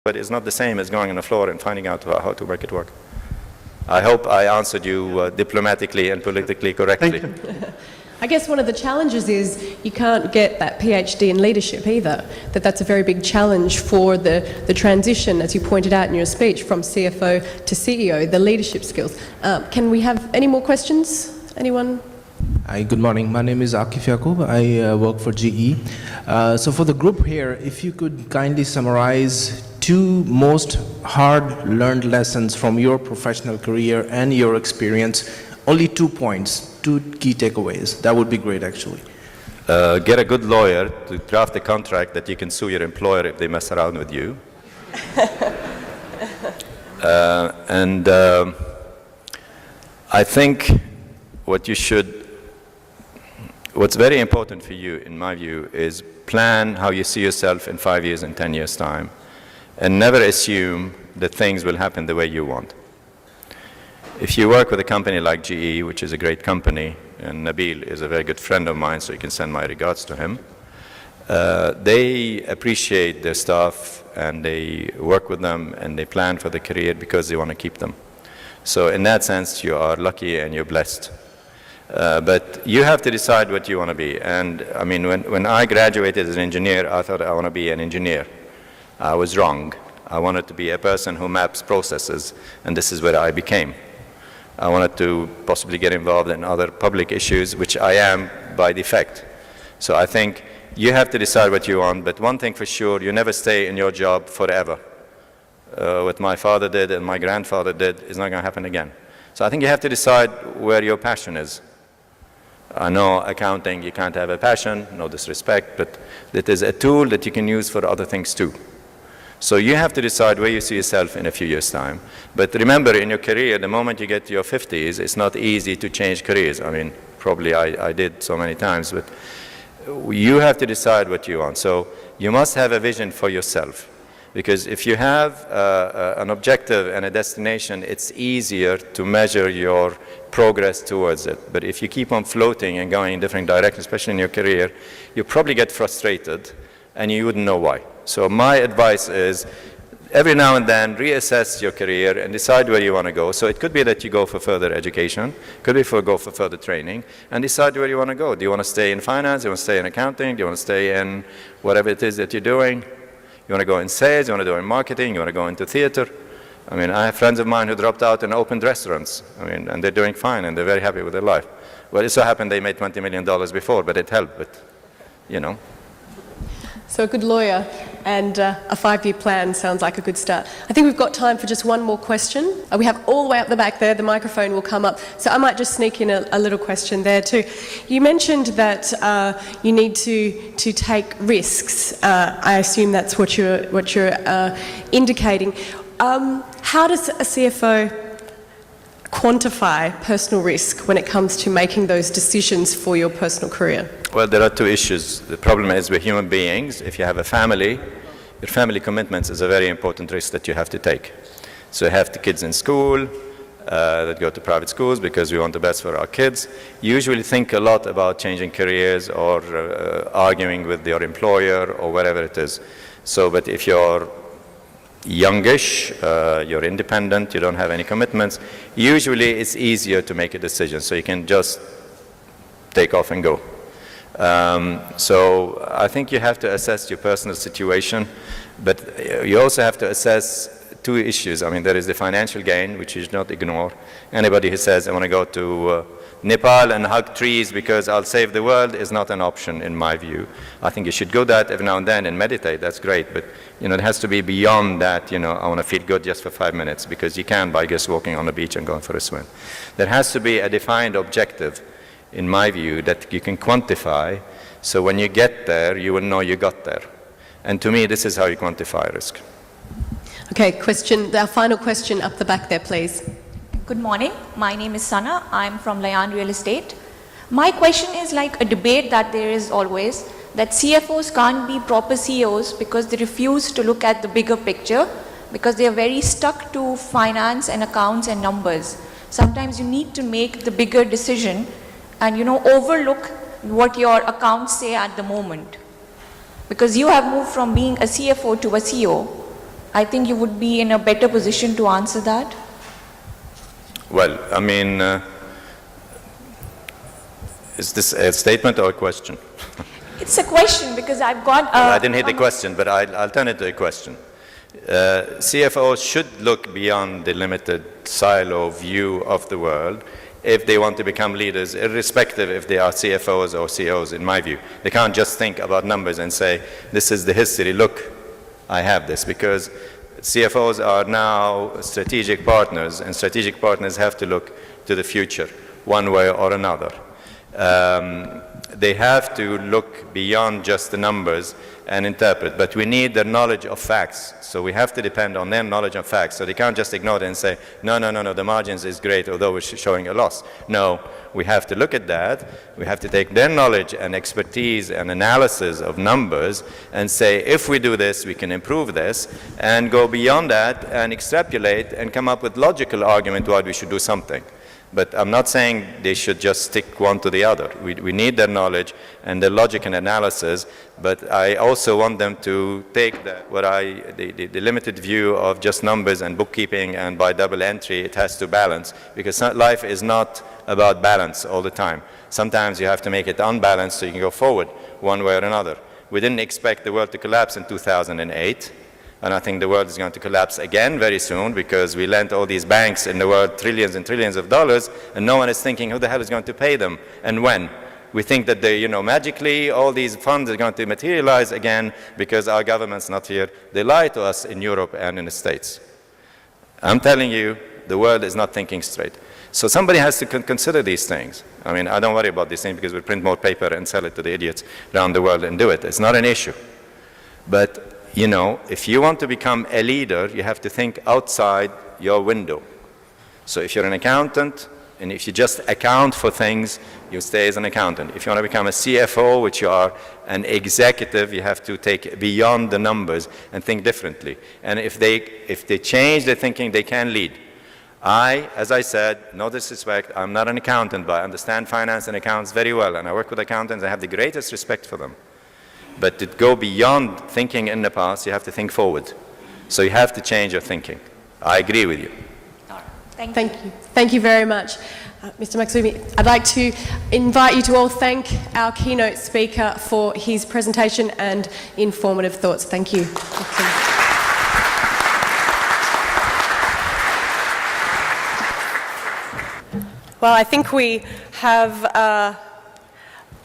but it's not the same as going on the floor and finding out how to make it work. I hope I answered you diplomatically and politically correctly. I guess one of the challenges is you can't get that PhD in leadership either, that's a very big challenge for the transition, as you pointed out in your speech, from CFO to CEO, the leadership skills. Can we have any more questions? Anyone? Hi, good morning. My name is Akif Yaqub. I work for GE. So for the group here, if you could kindly summarize 2 most hard-learned lessons from your professional career and your experience, only 2 points, 2 key takeaways. That would be great, actually. Get a good lawyer to draft a contract that you can sue your employer if they mess around with you. I think what's very important for you, in my view, is plan how you see yourself in 5 years and 10 years' time, and never assume that things will happen the way you want. If you work with a company like GE, which is a great company, and Nabil is a very good friend of mine, so you can send my regards to him, they appreciate their staff, and they work with them, and they plan for the career because they want to keep them. So in that sense, you are lucky and you're blessed. But you have to decide what you want to be. And I mean, when I graduated as an engineer, I thought I want to be an engineer. I was wrong. I wanted to be a person who maps processes, and this is what I became. I wanted to possibly get involved in other public issues, which I am by defect. So I think you have to decide what you want, but one thing for sure, you never stay in your job forever. What my father did and my grandfather did is not going to happen again. So I think you have to decide where your passion is. I know accounting, you can't have a passion, no disrespect, but it is a tool that you can use for other things too. So you have to decide where you see yourself in a few years' time. But remember, in your career, the moment you get to your 50s, it's not easy to change careers. I mean, probably I did so many times, but you have to decide what you want. So you must have a vision for yourself. Because if you have an objective and a destination, it's easier to measure your progress towards it. But if you keep on floating and going in different directions, especially in your career, you probably get frustrated and you wouldn't know why. So my advice is, every now and then, reassess your career and decide where you want to go. So it could be that you go for further education, could be go for further training, and decide where you want to go. Do you want to stay in finance? Do you want to stay in accounting? Do you want to stay in whatever it is that you're doing? You want to go in sales, you want to do in marketing, you want to go into theater. I mean, I have friends of mine who dropped out and opened restaurants. I mean, and they're doing fine and they're very happy with their life. Well, it so happened they made $20 million before, but it helped, but, you know. So a good lawyer and a 5-year plan sounds like a good start. I think we've got time for just one more question. We have all the way up the back there, the microphone will come up. So I might just sneak in a little question there too. You mentioned that you need to take risks. I assume that's what you're indicating. How does a CFO quantify personal risk when it comes to making those decisions for your personal career? Well, there are 2 issues. The problem is we're human beings. If you have a family, your family commitments is a very important risk that you have to take. So you have the kids in school that go to private schools because we want the best for our kids. You usually think a lot about changing careers or arguing with your employer or whatever it is. So, but if you're youngish, you're independent, you don't have any commitments, usually it's easier to make a decision. So you can just take off and go. So I think you have to assess your personal situation, but you also have to assess 2 issues. I mean, there is the financial gain, which you should not ignore. Anybody who says, I want to go to Nepal and hug trees because I'll save the world is not an option in my view. I think you should go that every now and then and meditate, that's great, but you know, it has to be beyond that, you know, I want to feel good just for 5 minutes, because you can by just walking on the beach and going for a swim. There has to be a defined objective, in my view, that you can quantify, so when you get there, you will know you got there. And to me, this is how you quantify risk. Okay, our final question up the back there, please. Good morning. My name is Sana. I'm from Layan Real Estate. My question is like a debate that there is always, that CFOs can't be proper CEOs because they refuse to look at the bigger picture, because they are very stuck to finance and accounts and numbers. Sometimes you need to make the bigger decision and, you know, overlook what your accounts say at the moment. Because you have moved from being a CFO to a CEO. I think you would be in a better position to answer that. Well, I mean, is this a statement or a question? It's a question because I've got. Well, I didn't hear the question, but I'll turn it to a question. CFOs should look beyond the limited silo view of the world if they want to become leaders, irrespective if they are CFOs or CEOs, in my view. They can't just think about numbers and say, this is the history, look, I have this, because CFOs are now strategic partners, and strategic partners have to look to the future, one way or another. They have to look beyond just the numbers and interpret, but we need their knowledge of facts. So we have to depend on their knowledge of facts. So they can't just ignore it and say, no, the margins is great, although we're showing a loss. No, we have to look at that. We have to take their knowledge and expertise and analysis of numbers and say, if we do this, we can improve this, and go beyond that and extrapolate and come up with logical argument why we should do something. But I'm not saying they should just stick one to the other. We need their knowledge and their logic and analysis, but I also want them to take the limited view of just numbers and bookkeeping, and by double entry it has to balance, because life is not about balance all the time. Sometimes you have to make it unbalanced so you can go forward one way or another. We didn't expect the world to collapse in 2008. And I think the world is going to collapse again very soon, because we lent all these banks in the world trillions and trillions of dollars, and no one is thinking who the hell is going to pay them and when. We think that magically all these funds are going to materialize again because our government's not here. They lie to us in Europe and in the States. I'm telling you, the world is not thinking straight. So somebody has to consider these things. I mean, I don't worry about these things because we print more paper and sell it to the idiots around the world and do it. It's not an issue. But if you want to become a leader, you have to think outside your window. So if you're an accountant, and if you just account for things, you stay as an accountant. If you want to become a CFO, which you are an executive, you have to take beyond the numbers and think differently. And if they change their thinking, they can lead. As I said, no disrespect, I'm not an accountant, but I understand finance and accounts very well, and I work with accountants. I have the greatest respect for them. But to go beyond thinking in the past, you have to think forward. So you have to change your thinking. I agree with you. Thank you. Thank you very much. Mr. Maksumi, I'd like to invite you to all thank our keynote speaker for his presentation and informative thoughts. Thank you. Well, I think we have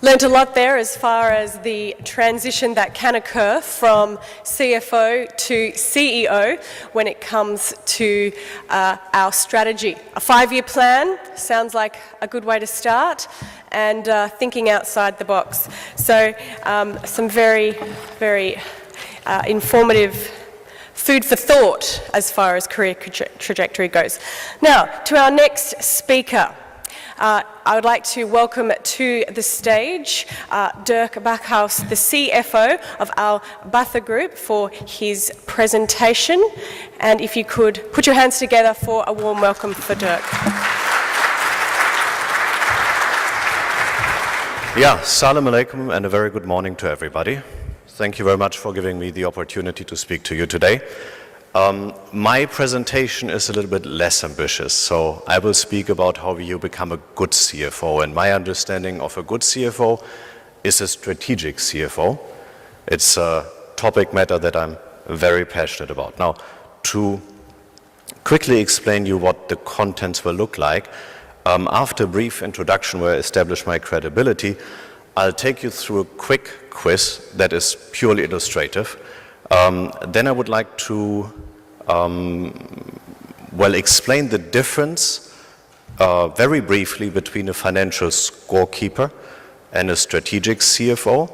learnt a lot there as far as the transition that can occur from CFO to CEO when it comes to our strategy. A 5-year plan sounds like a good way to start, and thinking outside the box. So some very, very informative food for thought as far as career trajectory goes. Now, to our next speaker. I would like to welcome to the stage Dirk Backhaus, the CFO of our Batha Group, for his presentation. And if you could put your hands together for a warm welcome for Dirk. Yeah, Salam alaikum and a very good morning to everybody. Thank you very much for giving me the opportunity to speak to you today. My presentation is a little bit less ambitious, so I will speak about how you become a good CFO. And my understanding of a good CFO is a strategic CFO. It's a topic matter that I'm very passionate about. Now, to quickly explain you what the contents will look like, after a brief introduction where I establish my credibility, I'll take you through a quick quiz that is purely illustrative. Then I would like to explain the difference very briefly between a financial scorekeeper and a strategic CFO,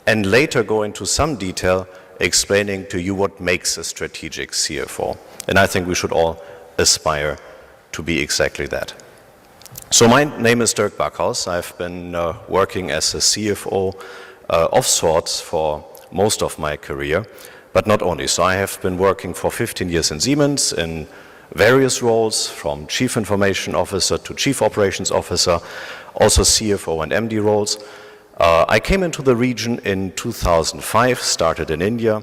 and later go into some detail explaining to you what makes a strategic CFO. And I think we should all aspire to be exactly that. So my name is Dirk Backhaus. I've been working as a CFO of sorts for most of my career. But not only. So I have been working for 15 years in Siemens in various roles, from Chief Information Officer to Chief Operations Officer, also CFO and MD roles. I came into the region in 2005, started in India,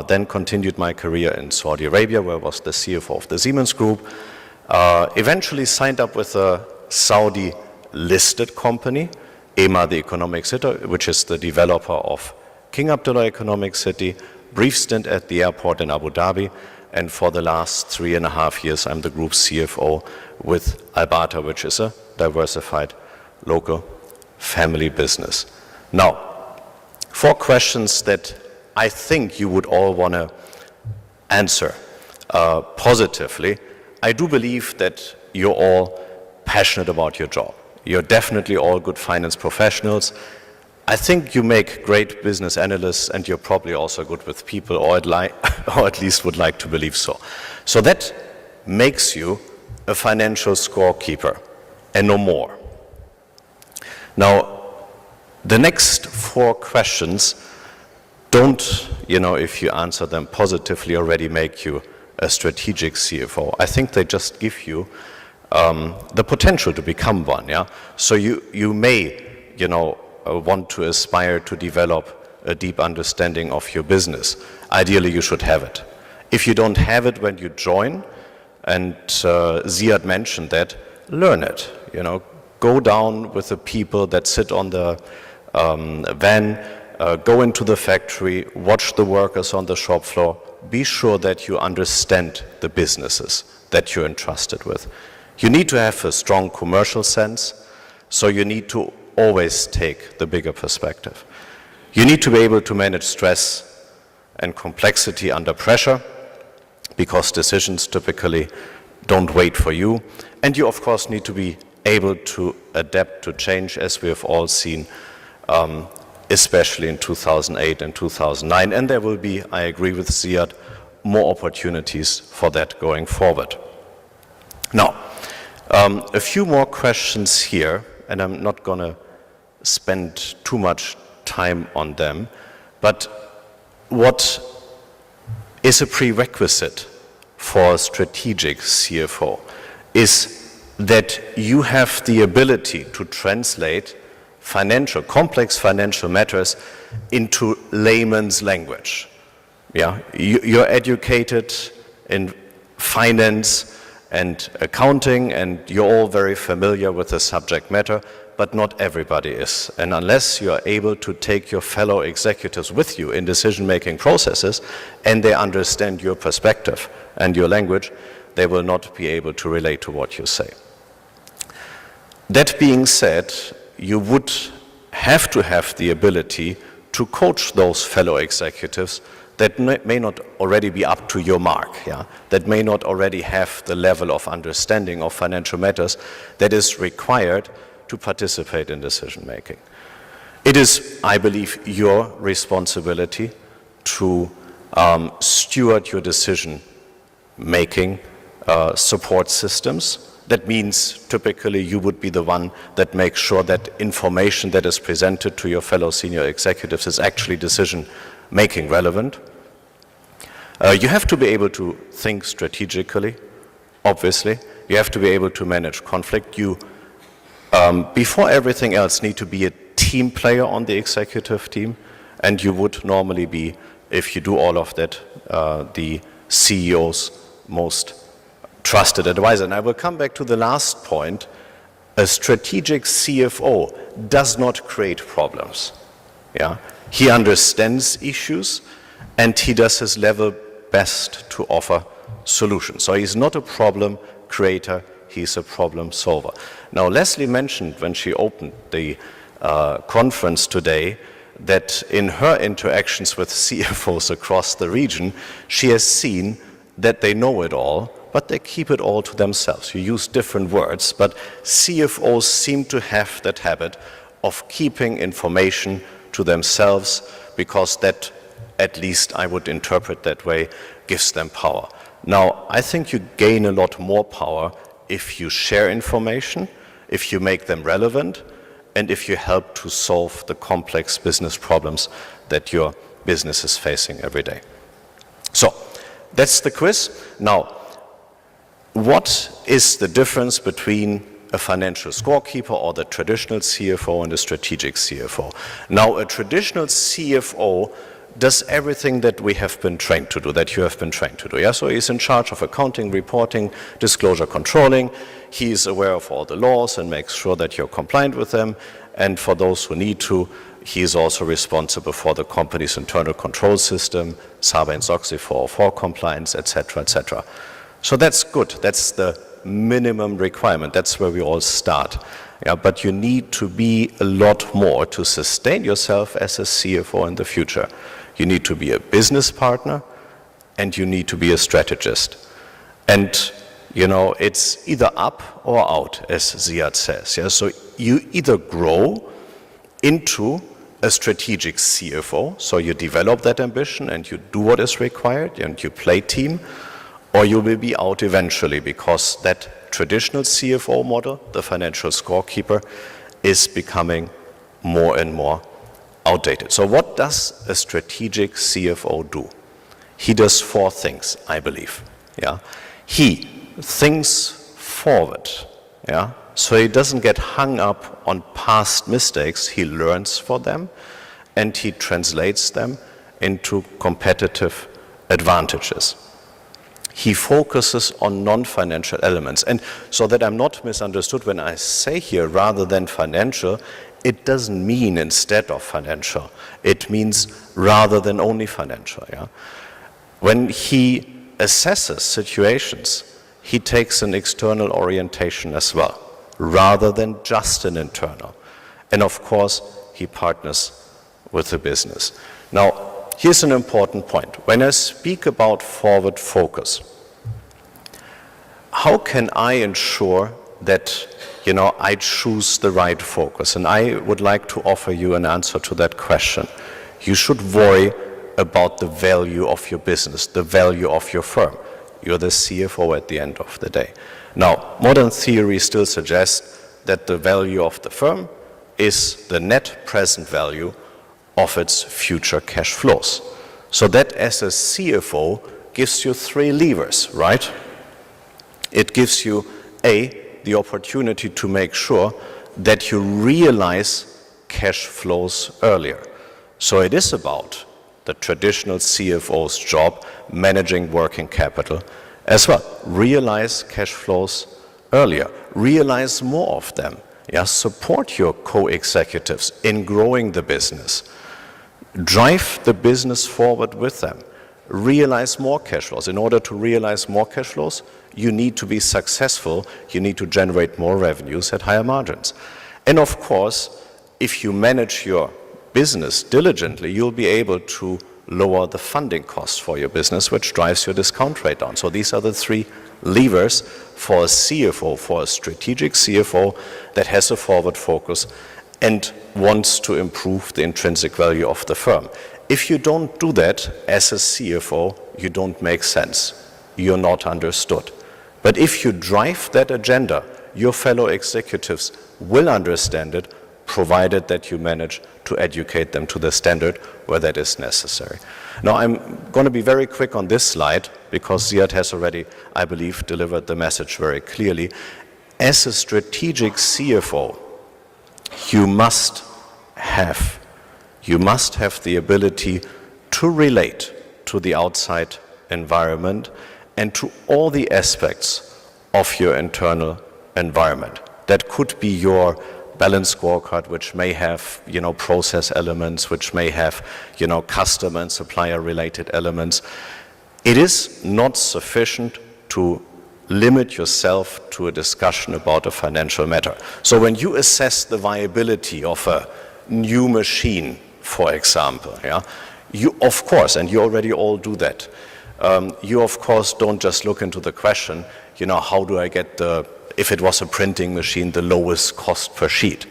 then continued my career in Saudi Arabia, where I was the CFO of the Siemens Group. Eventually signed up with a Saudi-listed company, EMA, the Economic City, which is the developer of King Abdullah Economic City, brief stint at the airport in Abu Dhabi, and for the last 3.5 years I'm the group CFO with Albata, which is a diversified local family business. Now, 4 questions that I think you would all want to answer positively. I do believe that you're all passionate about your job. You're definitely all good finance professionals. I think you make great business analysts, and you're probably also good with people, or at least would like to believe so. So that makes you a financial scorekeeper, and no more. Now, the next 4 questions don't, if you answer them positively, already make you a strategic CFO. I think they just give you the potential to become one, yeah? So you may, want to aspire to develop a deep understanding of your business. Ideally, you should have it. If you don't have it when you join, and Ziad mentioned that, learn it, Go down with the people that sit on the van, go into the factory, watch the workers on the shop floor, be sure that you understand the businesses that you're entrusted with. You need to have a strong commercial sense, so you need to always take the bigger perspective. You need to be able to manage stress and complexity under pressure, because decisions typically don't wait for you. And you, of course, need to be able to adapt to change, as we have all seen, especially in 2008 and 2009. And there will be, I agree with Ziad, more opportunities for that going forward. Now, a few more questions here, and I'm not going to spend too much time on them, but what is a prerequisite for a strategic CFO is that you have the ability to translate complex financial matters into layman's language. Yeah, you're educated in finance and accounting, and you're all very familiar with the subject matter, but not everybody is. And unless you are able to take your fellow executives with you in decision-making processes, and they understand your perspective and your language, they will not be able to relate to what you say. That being said, you would have to have the ability to coach those fellow executives that may not already be up to your mark, yeah? That may not already have the level of understanding of financial matters that is required to participate in decision making. It is, I believe, your responsibility to steward your decision making support systems. That means typically you would be the one that makes sure that information that is presented to your fellow senior executives is actually decision making relevant. You have to be able to think strategically, obviously. You have to be able to manage conflict. You, before everything else, need to be a team player on the executive team, and you would normally be, if you do all of that, the CEO's most trusted advisor. And I will come back to the last point. A strategic CFO does not create problems. Yeah? He understands issues, and he does his level best to offer solutions. So he's not a problem creator, he's a problem solver. Now, Leslie mentioned when she opened the conference today that in her interactions with CFOs across the region, she has seen that they know it all, but they keep it all to themselves. You use different words, but CFOs seem to have that habit of keeping information to themselves, because that, at least I would interpret that way, gives them power. Now, I think you gain a lot more power if you share information, if you make them relevant, and if you help to solve the complex business problems that your business is facing every day. So, that's the quiz. Now, what is the difference between a financial scorekeeper or the traditional CFO and a strategic CFO? Now, a traditional CFO does everything that we have been trained to do, that you have been trained to do. Yeah? So he's in charge of accounting, reporting, disclosure controlling. He's aware of all the laws and makes sure that you're compliant with them. And for those who need to, he's also responsible for the company's internal control system, Sarbanes-Oxley 404 compliance, etc., etc. So that's good. That's the minimum requirement. That's where we all start. Yeah, but you need to be a lot more to sustain yourself as a CFO in the future. You need to be a business partner and you need to be a strategist. And, you know, it's either up or out, as Ziad says. Yeah? So you either grow into a strategic CFO, so you develop that ambition and you do what is required and you play team, or you will be out eventually because that traditional CFO model, the financial scorekeeper, is becoming more and more outdated. So what does a strategic CFO do? He does 4 things, I believe. Yeah? He thinks forward. Yeah? So he doesn't get hung up on past mistakes. He learns from them and he translates them into competitive advantages. He focuses on non-financial elements. And so that I'm not misunderstood, when I say here rather than financial, it doesn't mean instead of financial. It means rather than only financial. Yeah? When he assesses situations, he takes an external orientation as well, rather than just an internal. And of course, he partners with the business. Now, here's an important point. When I speak about forward focus, how can I ensure that, you know, I choose the right focus? And I would like to offer you an answer to that question. You should worry about the value of your business, the value of your firm. You're the CFO at the end of the day. Now, modern theory still suggests that the value of the firm is the net present value of its future cash flows. So that as a CFO gives you 3 levers, right? It gives you, A, the opportunity to make sure that you realize cash flows earlier. So it is about the traditional CFO's job, managing working capital as well. Realize cash flows earlier. Realize more of them. Yeah, support your co-executives in growing the business. Drive the business forward with them. Realize more cash flows. In order to realize more cash flows, you need to be successful. You need to generate more revenues at higher margins. And of course, if you manage your business diligently, you'll be able to lower the funding costs for your business, which drives your discount rate down. So these are the 3 levers for a CFO, for a strategic CFO that has a forward focus and wants to improve the intrinsic value of the firm. If you don't do that as a CFO, you don't make sense. You're not understood. But if you drive that agenda, your fellow executives will understand it, provided that you manage to educate them to the standard where that is necessary. Now, I'm going to be very quick on this slide because Ziad has already, I believe, delivered the message very clearly. As a strategic CFO, you must have the ability to relate to the outside environment and to all the aspects of your internal environment. That could be your balanced scorecard, which may have, you know, process elements, which may have, you know, customer and supplier related elements. It is not sufficient to limit yourself to a discussion about a financial matter. So when you assess the viability of a new machine, for example, yeah, you of course, and you already all do that, you of course don't just look into the question, you know, how do I get if it was a printing machine, the lowest cost per sheet.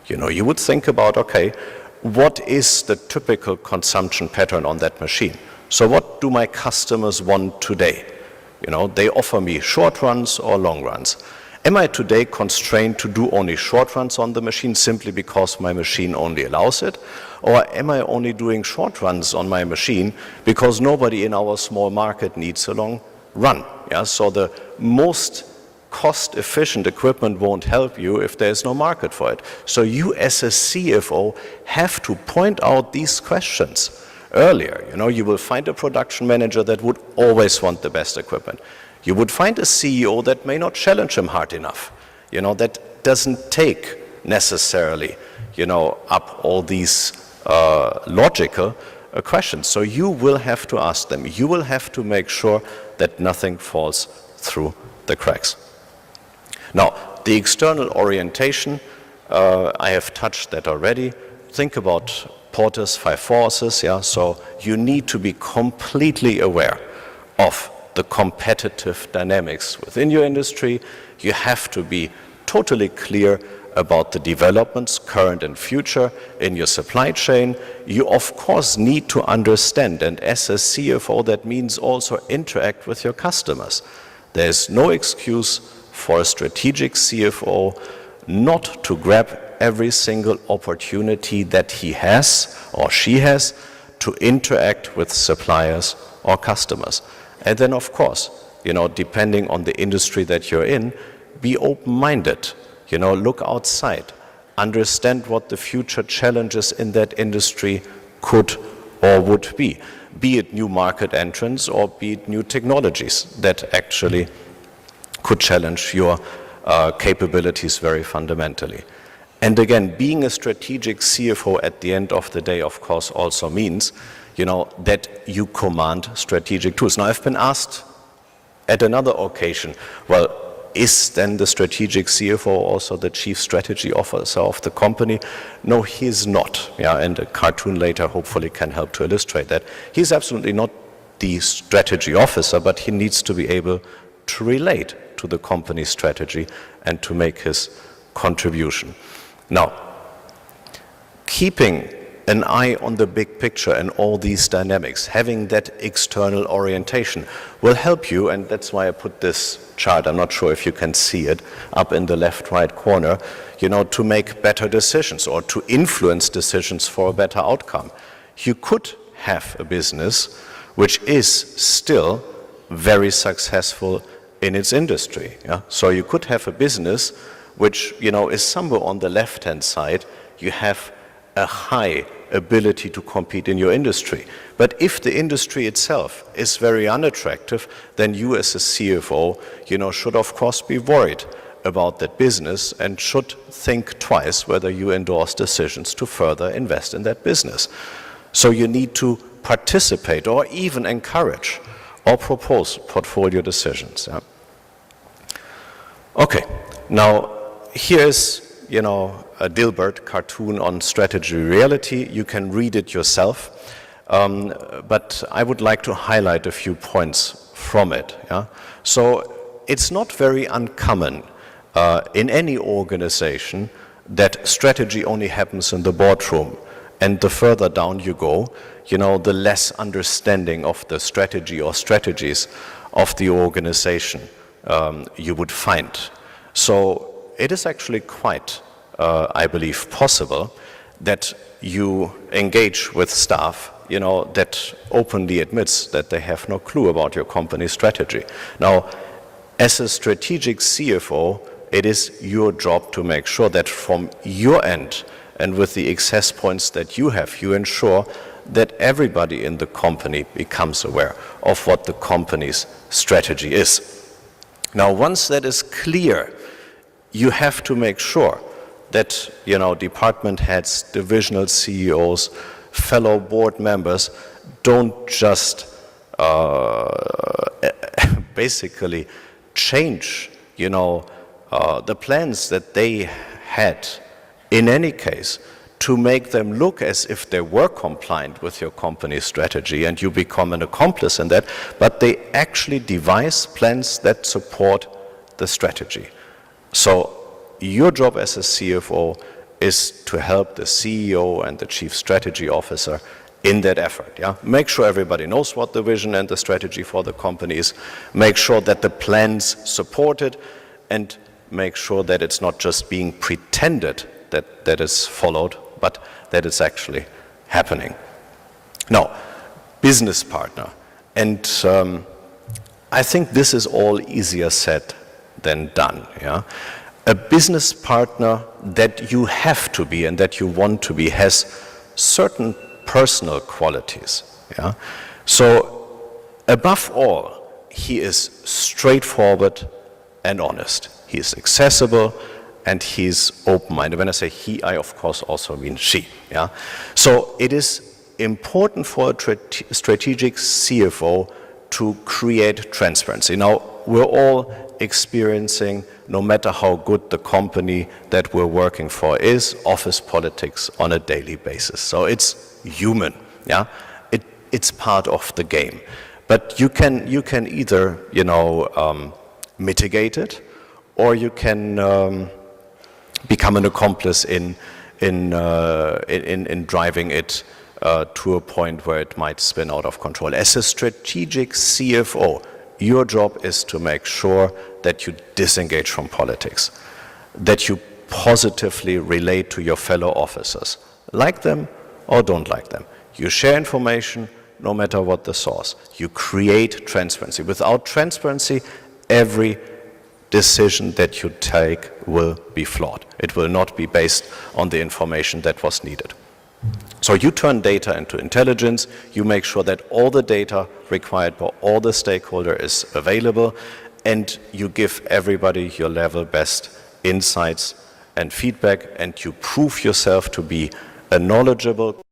You know, you would think about, okay, what is the typical consumption pattern on that machine? So what do my customers want today? You know, they offer me short runs or long runs. Am I today constrained to do only short runs on the machine simply because my machine only allows it? Or am I only doing short runs on my machine because nobody in our small market needs a long run? Yeah? So the most cost-efficient equipment won't help you if there's no market for it. So you as a CFO have to point out these questions earlier. You will find a production manager that would always want the best equipment. You would find a CEO that may not challenge him hard enough, that doesn't take necessarily, up all these logical questions. So you will have to ask them. You will have to make sure that nothing falls through the cracks. Now, the external orientation, I have touched that already. Think about Porter's 5 forces. So you need to be completely aware of the competitive dynamics within your industry. You have to be totally clear about the developments, current and future, in your supply chain. You, of course, need to understand, and as a CFO, that means also interact with your customers. There is no excuse for a strategic CFO not to grab every single opportunity that he has or she has to interact with suppliers or customers. And then, of course, depending on the industry that you're in, be open-minded. Look outside, understand what the future challenges in that industry could or would be it new market entrants or be it new technologies that actually could challenge your capabilities very fundamentally. And again, being a strategic CFO at the end of the day, of course, also means, that you command strategic tools. Now, I've been asked at another occasion, well, is then the strategic CFO also the chief strategy officer of the company? No, he's not. And a cartoon later hopefully can help to illustrate that. He's absolutely not the strategy officer, but he needs to be able to relate to the company's strategy and to make his contribution. Now, keeping an eye on the big picture and all these dynamics, having that external orientation will help you, and that's why I put this chart, I'm not sure if you can see it, up in the left-right corner, to make better decisions or to influence decisions for a better outcome. You could have a business which is still very successful in its industry. So you could have a business which, is somewhere on the left-hand side. You have a high ability to compete in your industry. But if the industry itself is very unattractive, then you as a CFO, should of course be worried about that business and should think twice whether you endorse decisions to further invest in that business. So you need to participate or even encourage or propose portfolio decisions. Okay, now here's a Dilbert cartoon on strategy reality. You can read it yourself, but I would like to highlight a few points from it. So it's not very uncommon in any organization that strategy only happens in the boardroom, and the further down you go, the less understanding of the strategy or strategies of the organization you would find. So it is actually quite, I believe, possible that you engage with staff, that openly admits that they have no clue about your company's strategy. Now, as a strategic CFO, it is your job to make sure that from your end and with the access points that you have, you ensure that everybody in the company becomes aware of what the company's strategy is. Now, once that is clear, you have to make sure that, department heads, divisional CEOs, fellow board members don't just basically change, the plans that they had in any case to make them look as if they were compliant with your company's strategy and you become an accomplice in that, but they actually devise plans that support the strategy. So your job as a CFO is to help the CEO and the chief strategy officer in that effort. Make sure everybody knows what the vision and the strategy for the company is. Make sure that the plans support it, and make sure that it's not just being pretended that is followed, but that it's actually happening. Now, business partner. And I think this is all easier said than done. A business partner that you have to be and that you want to be has certain personal qualities. Yeah? So above all, he is straightforward and honest. He is accessible and he's open-minded. When I say he, I of course also mean she. Yeah? So it is important for a strategic CFO to create transparency. Now, we're all experiencing, no matter how good the company that we're working for is, office politics on a daily basis. So it's human, yeah? It's part of the game. But you can either, mitigate it, or you can become an accomplice in driving it to a point where it might spin out of control. As a strategic CFO, your job is to make sure that you disengage from politics, that you positively relate to your fellow officers, like them or don't like them. You share information no matter what the source. You create transparency. Without transparency, every decision that you take will be flawed. It will not be based on the information that was needed. So you turn data into intelligence, you make sure that all the data required by all the stakeholders is available, and you give everybody your level best insights and feedback, and you prove yourself to be a knowledgeable,